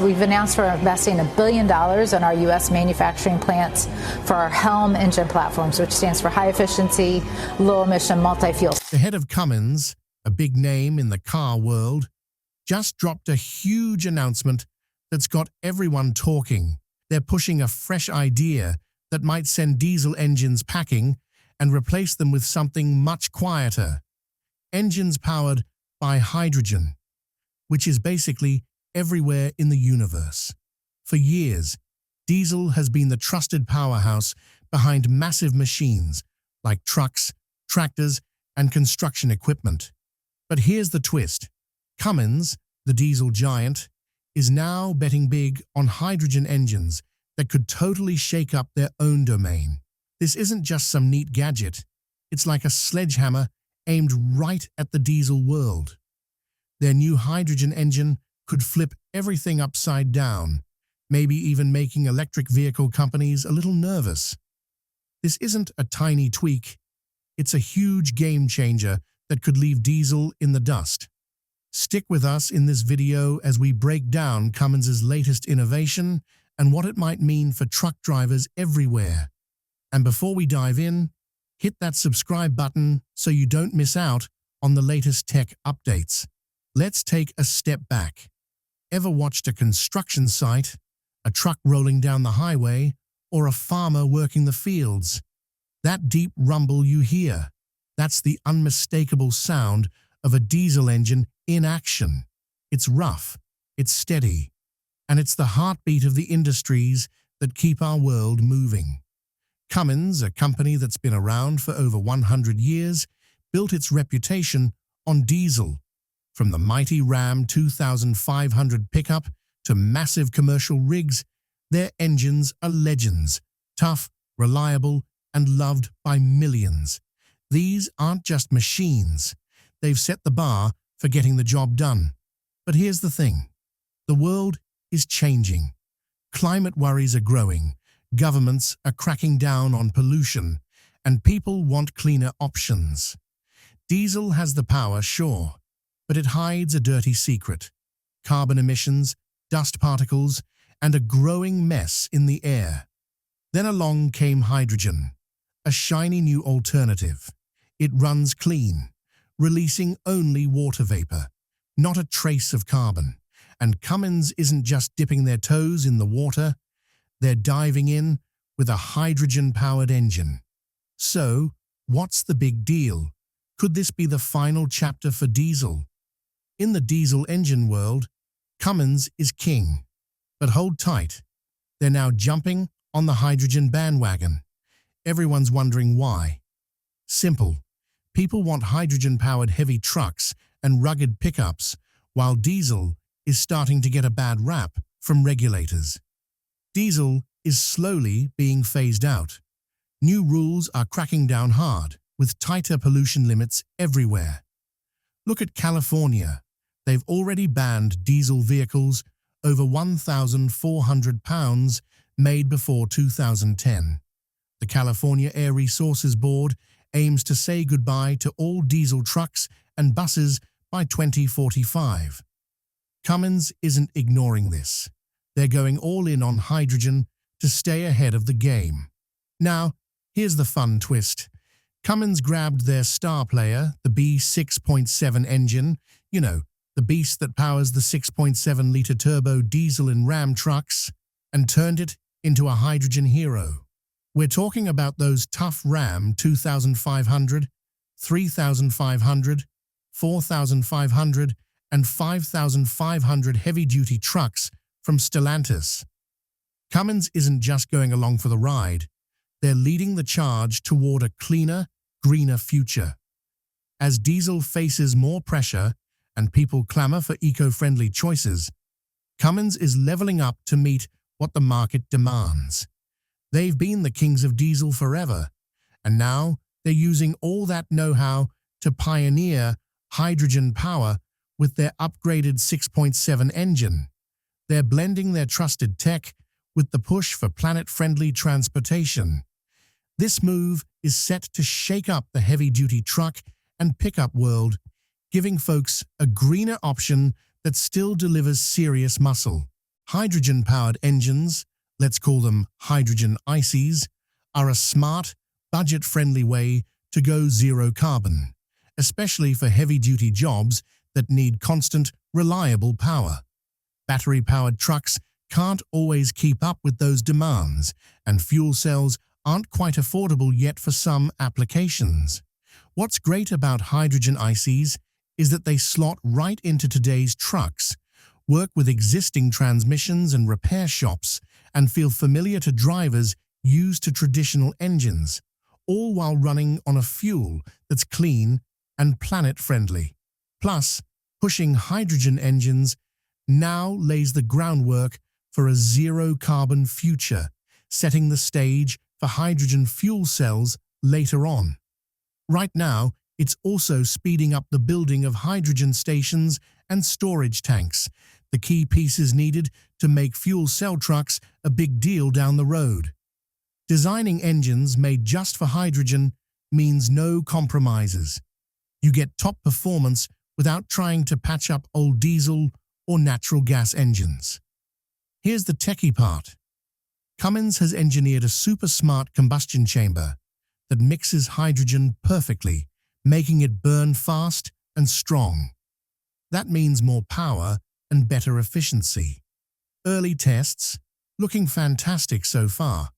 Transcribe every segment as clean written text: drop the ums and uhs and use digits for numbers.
We've announced we're investing $1 billion in our U.S. manufacturing plants for our HELM engine platforms, which stands for high efficiency, low emission, multi-fuel. The head of Cummins, a big name in the car world, just dropped a huge announcement that's got everyone talking. They're pushing a fresh idea that might send diesel engines packing and replace them with something much quieter. Engines powered by hydrogen, which is basically everywhere in the universe. For years, diesel has been the trusted powerhouse behind massive machines like trucks, tractors, and construction equipment. But here's the twist. Cummins, the diesel giant, is now betting big on hydrogen engines that could totally shake up their own domain. This isn't just some neat gadget. It's like a sledgehammer aimed right at the diesel world. Their new hydrogen engine could flip everything upside down, maybe even making electric vehicle companies a little nervous. This isn't a tiny tweak. It's a huge game changer that could leave diesel in the dust. Stick with us in this video as we break down Cummins' latest innovation and what it might mean for truck drivers everywhere. And before we dive in, hit that subscribe button so you don't miss out on the latest tech updates. Let's take a step back. Ever watched a construction site, a truck rolling down the highway, or a farmer working the fields? That deep rumble you hear, that's the unmistakable sound of a diesel engine in action. It's rough, it's steady, and it's the heartbeat of the industries that keep our world moving. Cummins, a company that's been around for over 100 years, built its reputation on diesel. From the mighty Ram 2500 pickup to massive commercial rigs, their engines are legends, tough, reliable, and loved by millions. These aren't just machines. They've set the bar for getting the job done. But here's the thing. The world is changing. Climate worries are growing, governments are cracking down on pollution, and people want cleaner options. Diesel has the power, sure, but it hides a dirty secret: carbon emissions, dust particles, and a growing mess in the air. Then along came hydrogen, a shiny new alternative. It runs clean, releasing only water vapor, not a trace of carbon. And Cummins isn't just dipping their toes in the water, they're diving in with a hydrogen-powered engine. So, what's the big deal? Could this be the final chapter for diesel? In the diesel engine world, Cummins is king. But hold tight. They're now jumping on the hydrogen bandwagon. Everyone's wondering why. Simple. People want hydrogen-powered heavy trucks and rugged pickups, while diesel is starting to get a bad rap from regulators. Diesel is slowly being phased out. New rules are cracking down hard, with tighter pollution limits everywhere. Look at California. They've already banned diesel vehicles over 1,400 pounds made before 2010. The California Air Resources Board aims to say goodbye to all diesel trucks and buses by 2045. Cummins isn't ignoring this. They're going all in on hydrogen to stay ahead of the game. Now, here's the fun twist. Cummins grabbed their star player, the B6.7 engine, the beast that powers the 6.7-liter turbo diesel in Ram trucks, and turned it into a hydrogen hero. We're talking about those tough Ram 2,500, 3,500, 4,500, and 5,500 heavy-duty trucks from Stellantis. Cummins isn't just going along for the ride. They're leading the charge toward a cleaner, greener future. As diesel faces more pressure and people clamor for eco-friendly choices, Cummins is leveling up to meet what the market demands. They've been the kings of diesel forever, and now they're using all that know-how to pioneer hydrogen power with their upgraded 6.7 engine. They're blending their trusted tech with the push for planet-friendly transportation. This move is set to shake up the heavy-duty truck and pickup world, giving folks a greener option that still delivers serious muscle. Hydrogen-powered engines, let's call them hydrogen ICEs, are a smart, budget-friendly way to go zero carbon, especially for heavy-duty jobs that need constant, reliable power. Battery-powered trucks can't always keep up with those demands, and fuel cells aren't quite affordable yet for some applications. What's great about hydrogen ICs is that they slot right into today's trucks, work with existing transmissions and repair shops, and feel familiar to drivers used to traditional engines, all while running on a fuel that's clean and planet-friendly. Plus, pushing hydrogen engines now lays the groundwork for a zero-carbon future, setting the stage for hydrogen fuel cells later on. Right now, it's also speeding up the building of hydrogen stations and storage tanks, the key pieces needed to make fuel cell trucks a big deal down the road. Designing engines made just for hydrogen means no compromises. You get top performance without trying to patch up old diesel or natural gas engines. Here's the techie part. Cummins has engineered a super smart combustion chamber that mixes hydrogen perfectly, making it burn fast and strong. That means more power and better efficiency. Early tests, looking fantastic so far.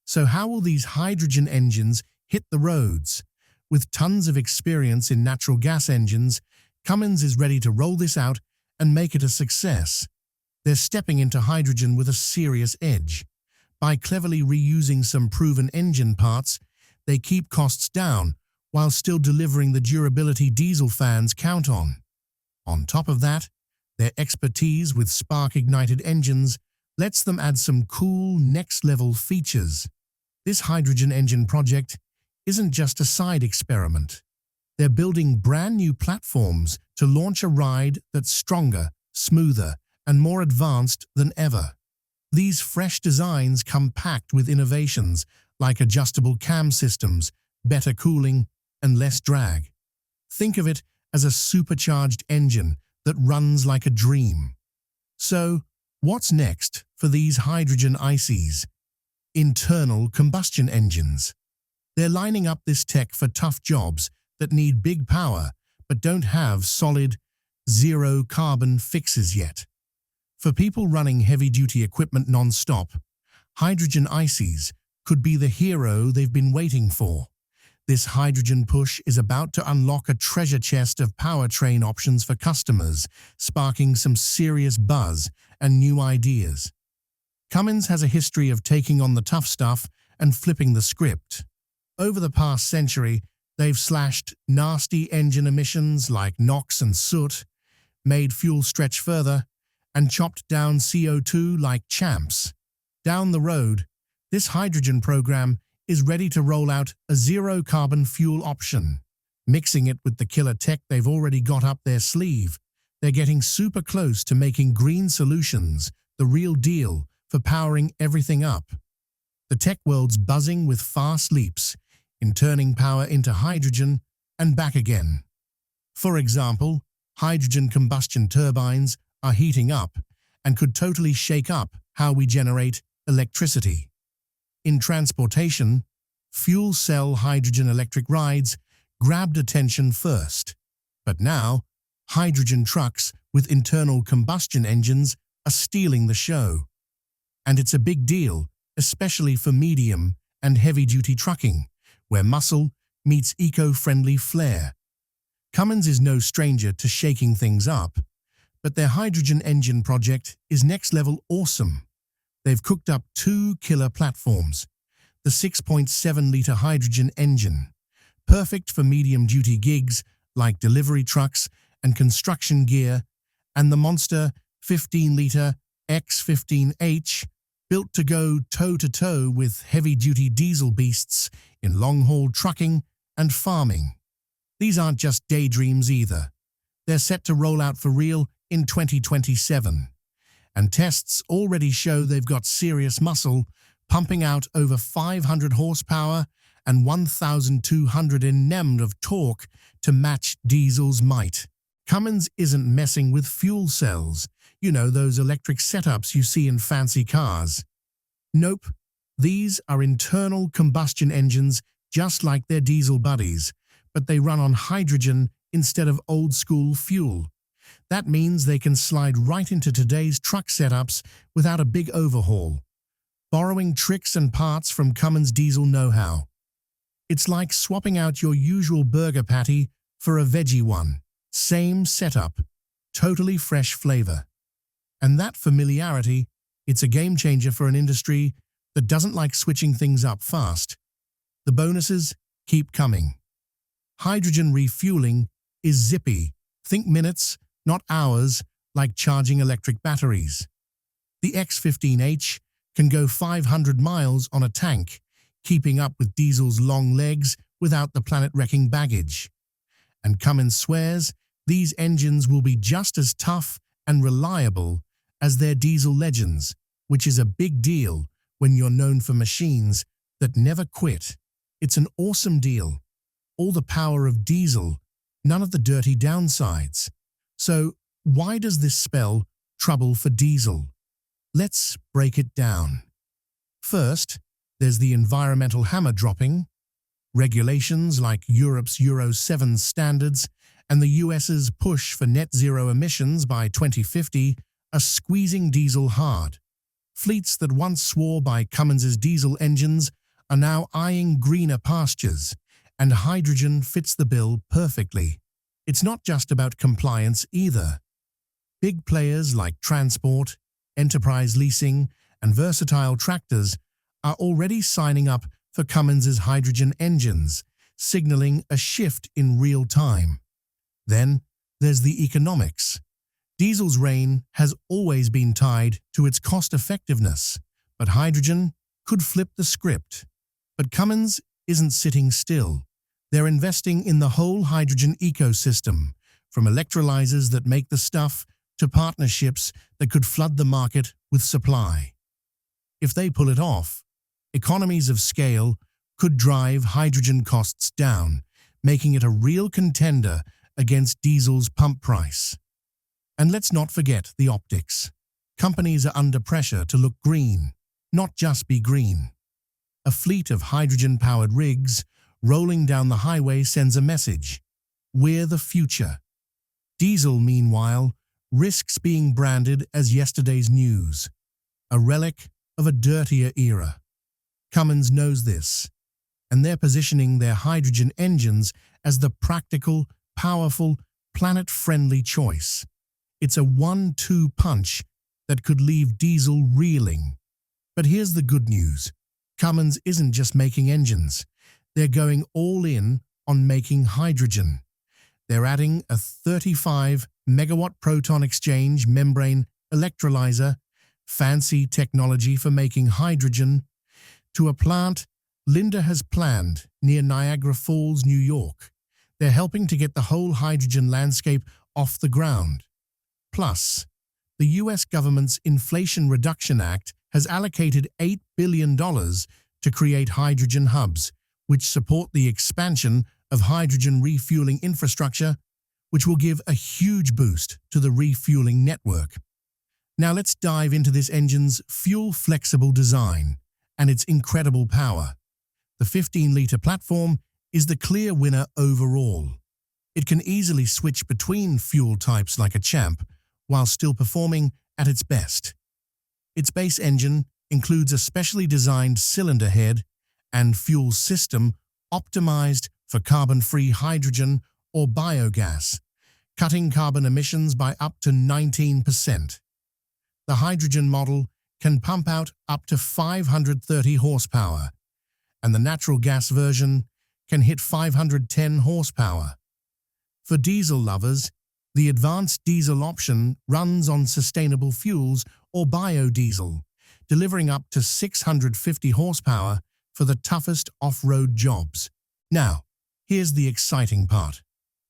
So how will these hydrogen engines hit the roads? With tons of experience in natural gas engines, Cummins is ready to roll this out and make it a success. They're stepping into hydrogen with a serious edge. By cleverly reusing some proven engine parts, they keep costs down while still delivering the durability diesel fans count on. On top of that, their expertise with spark-ignited engines lets them add some cool next-level features. This hydrogen engine project isn't just a side experiment. They're building brand new platforms to launch a ride that's stronger, smoother, and more advanced than ever. These fresh designs come packed with innovations like adjustable cam systems, better cooling, and less drag. Think of it as a supercharged engine that runs like a dream. So, what's next for these hydrogen ICs? Internal combustion engines. They're lining up this tech for tough jobs that need big power but don't have solid, zero-carbon fixes yet. For people running heavy-duty equipment non-stop, hydrogen ICs could be the hero they've been waiting for. This hydrogen push is about to unlock a treasure chest of powertrain options for customers, sparking some serious buzz and new ideas. Cummins has a history of taking on the tough stuff and flipping the script. Over the past century, they've slashed nasty engine emissions like NOx and soot, made fuel stretch further, and chopped down CO2 like champs. Down the road, this hydrogen program is ready to roll out a zero-carbon fuel option. Mixing it with the killer tech they've already got up their sleeve, they're getting super close to making green solutions the real deal for powering everything up. The tech world's buzzing with fast leaps in turning power into hydrogen and back again. For example, hydrogen combustion turbines are heating up and could totally shake up how we generate electricity. In transportation, fuel cell hydrogen electric rides grabbed attention first, but now hydrogen trucks with internal combustion engines are stealing the show. And it's a big deal, especially for medium and heavy-duty trucking, where muscle meets eco-friendly flair. Cummins is no stranger to shaking things up, but their hydrogen engine project is next-level awesome. They've cooked up two killer platforms: the 6.7-liter hydrogen engine, perfect for medium-duty gigs like delivery trucks and construction gear, and the monster 15-liter X15H, built to go toe-to-toe with heavy-duty diesel beasts in long-haul trucking and farming. These aren't just daydreams either. They're set to roll out for real in 2027. And tests already show they've got serious muscle, pumping out over 500 horsepower and 1,200 Nm of torque to match diesel's might. Cummins isn't messing with fuel cells. You know, those electric setups you see in fancy cars. Nope, these are internal combustion engines just like their diesel buddies, but they run on hydrogen instead of old-school fuel. That means they can slide right into today's truck setups without a big overhaul, borrowing tricks and parts from Cummins diesel know-how. It's like swapping out your usual burger patty for a veggie one. Same setup, totally fresh flavor. And that familiarity, it's a game changer for an industry that doesn't like switching things up fast. The bonuses keep coming. Hydrogen refueling is zippy. Think minutes, not hours, like charging electric batteries. The X15H can go 500 miles on a tank, keeping up with diesel's long legs without the planet-wrecking baggage. And Cummins swears these engines will be just as tough and reliable as their diesel legends, which is a big deal when you're known for machines that never quit. It's an awesome deal. All the power of diesel, none of the dirty downsides. So why does this spell trouble for diesel? Let's break it down. First, there's the environmental hammer dropping. Regulations like Europe's Euro 7 standards and the US's push for net zero emissions by 2050 are squeezing diesel hard. Fleets that once swore by Cummins's diesel engines are now eyeing greener pastures, and hydrogen fits the bill perfectly. It's not just about compliance either. Big players like transport, enterprise leasing, and versatile tractors are already signing up for Cummins's hydrogen engines, signaling a shift in real time. Then there's the economics. Diesel's reign has always been tied to its cost-effectiveness, but hydrogen could flip the script. But Cummins isn't sitting still. They're investing in the whole hydrogen ecosystem, from electrolyzers that make the stuff to partnerships that could flood the market with supply. If they pull it off, economies of scale could drive hydrogen costs down, making it a real contender against diesel's pump price. And let's not forget the optics. Companies are under pressure to look green, not just be green. A fleet of hydrogen-powered rigs rolling down the highway sends a message. We're the future. Diesel, meanwhile, risks being branded as yesterday's news, a relic of a dirtier era. Cummins knows this, and they're positioning their hydrogen engines as the practical, powerful, planet-friendly choice. It's a 1-2 punch that could leave diesel reeling. But here's the good news. Cummins isn't just making engines. They're going all in on making hydrogen. They're adding a 35-megawatt proton exchange membrane electrolyzer, fancy technology for making hydrogen, to a plant Linda has planned near Niagara Falls, New York. They're helping to get the whole hydrogen landscape off the ground. Plus, the US government's Inflation Reduction Act has allocated $8 billion to create hydrogen hubs, which support the expansion of hydrogen refueling infrastructure, which will give a huge boost to the refueling network. Now let's dive into this engine's fuel-flexible design and its incredible power. The 15-liter platform is the clear winner overall. It can easily switch between fuel types like a champ, while still performing at its best. Its base engine includes a specially designed cylinder head and fuel system optimized for carbon-free hydrogen or biogas, cutting carbon emissions by up to 19%. The hydrogen model can pump out up to 530 horsepower, and the natural gas version can hit 510 horsepower. For diesel lovers, the advanced diesel option runs on sustainable fuels or biodiesel, delivering up to 650 horsepower for the toughest off-road jobs. Now, here's the exciting part.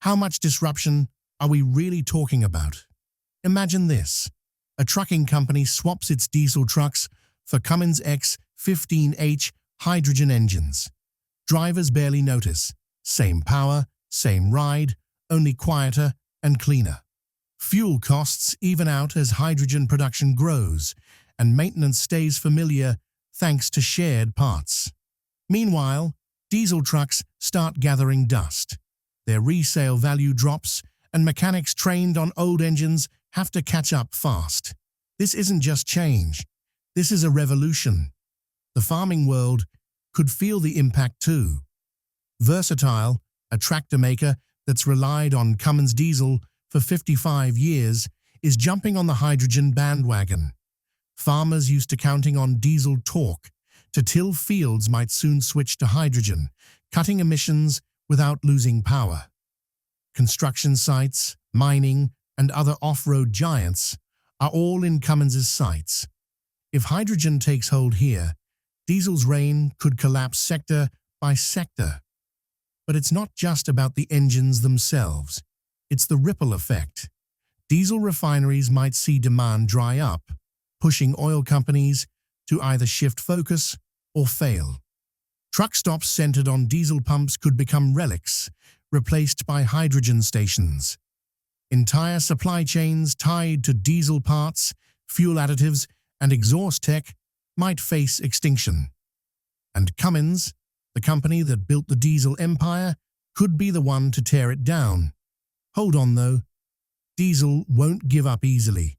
How much disruption are we really talking about? Imagine this. A trucking company swaps its diesel trucks for Cummins X15H hydrogen engines. Drivers barely notice. Same power, same ride, only quieter and cleaner. Fuel costs even out as hydrogen production grows, and maintenance stays familiar thanks to shared parts. Meanwhile, diesel trucks start gathering dust. Their resale value drops, and mechanics trained on old engines have to catch up fast. This isn't just change. This is a revolution. The farming world could feel the impact too. Versatile, a tractor maker that's relied on Cummins diesel for 55 years, is jumping on the hydrogen bandwagon. Farmers used to counting on diesel torque to till fields might soon switch to hydrogen, cutting emissions without losing power. Construction sites, mining, and other off-road giants are all in Cummins' sights. If hydrogen takes hold here, diesel's reign could collapse sector by sector. But it's not just about the engines themselves. It's the ripple effect. Diesel refineries might see demand dry up, pushing oil companies to either shift focus or fail. Truck stops centered on diesel pumps could become relics, replaced by hydrogen stations. Entire supply chains tied to diesel parts, fuel additives, and exhaust tech might face extinction. And Cummins, the company that built the diesel empire, could be the one to tear it down. Hold on though, diesel won't give up easily.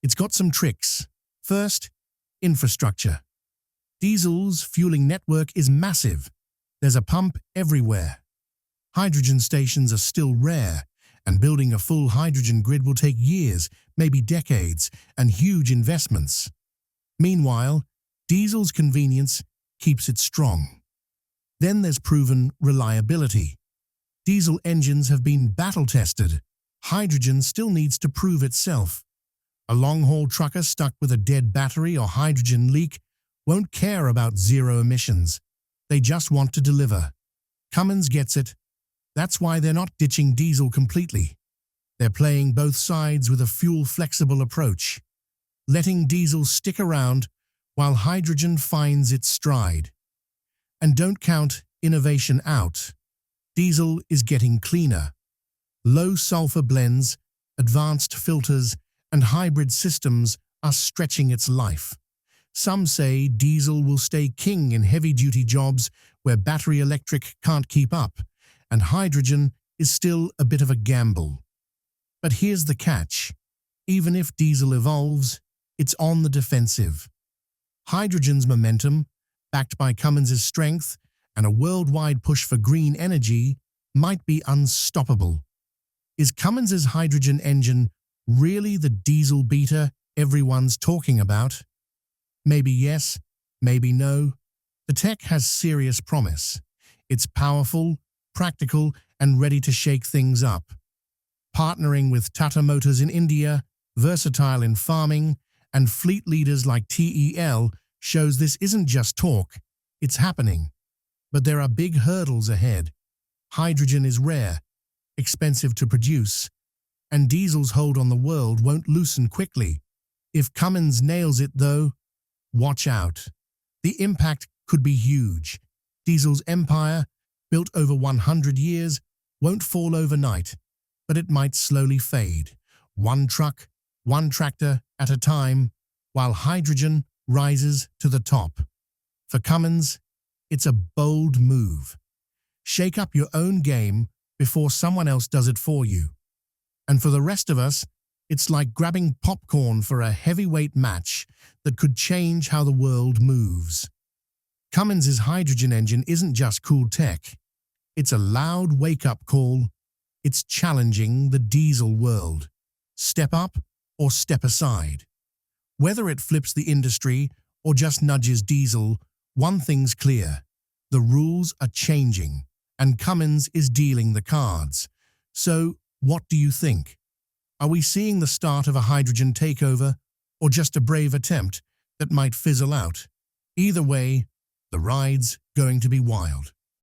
It's got some tricks. First, infrastructure. Diesel's fueling network is massive. There's a pump everywhere. Hydrogen stations are still rare, and building a full hydrogen grid will take years, maybe decades, and huge investments. Meanwhile, diesel's convenience keeps it strong. Then there's proven reliability. Diesel engines have been battle-tested. Hydrogen still needs to prove itself. A long-haul trucker stuck with a dead battery or hydrogen leak won't care about zero emissions. They just want to deliver. Cummins gets it. That's why they're not ditching diesel completely. They're playing both sides with a fuel-flexible approach, letting diesel stick around while hydrogen finds its stride. And don't count innovation out. Diesel is getting cleaner. Low-sulfur blends, advanced filters, and hybrid systems are stretching its life. Some say diesel will stay king in heavy-duty jobs where battery electric can't keep up, and hydrogen is still a bit of a gamble. But here's the catch. Even if diesel evolves, it's on the defensive. Hydrogen's momentum, backed by Cummins' strength and a worldwide push for green energy, might be unstoppable. Is Cummins' hydrogen engine really the diesel beater everyone's talking about? Maybe yes, maybe no. The tech has serious promise. It's powerful, practical, and ready to shake things up. Partnering with Tata Motors in India, versatile in farming, and fleet leaders like TEL shows this isn't just talk, it's happening. But there are big hurdles ahead. Hydrogen is rare, expensive to produce, and diesel's hold on the world won't loosen quickly. If Cummins nails it though, watch out. The impact could be huge. Diesel's empire, built over 100 years, won't fall overnight, but it might slowly fade. One truck, one tractor at a time, while hydrogen rises to the top. For Cummins, it's a bold move. Shake up your own game before someone else does it for you. And for the rest of us, it's like grabbing popcorn for a heavyweight match that could change how the world moves. Cummins' hydrogen engine isn't just cool tech. It's a loud wake-up call. It's challenging the diesel world. Step up or step aside. Whether it flips the industry or just nudges diesel, one thing's clear. The rules are changing, and Cummins is dealing the cards. So, what do you think? Are we seeing the start of a hydrogen takeover, or just a brave attempt that might fizzle out? Either way, the ride's going to be wild.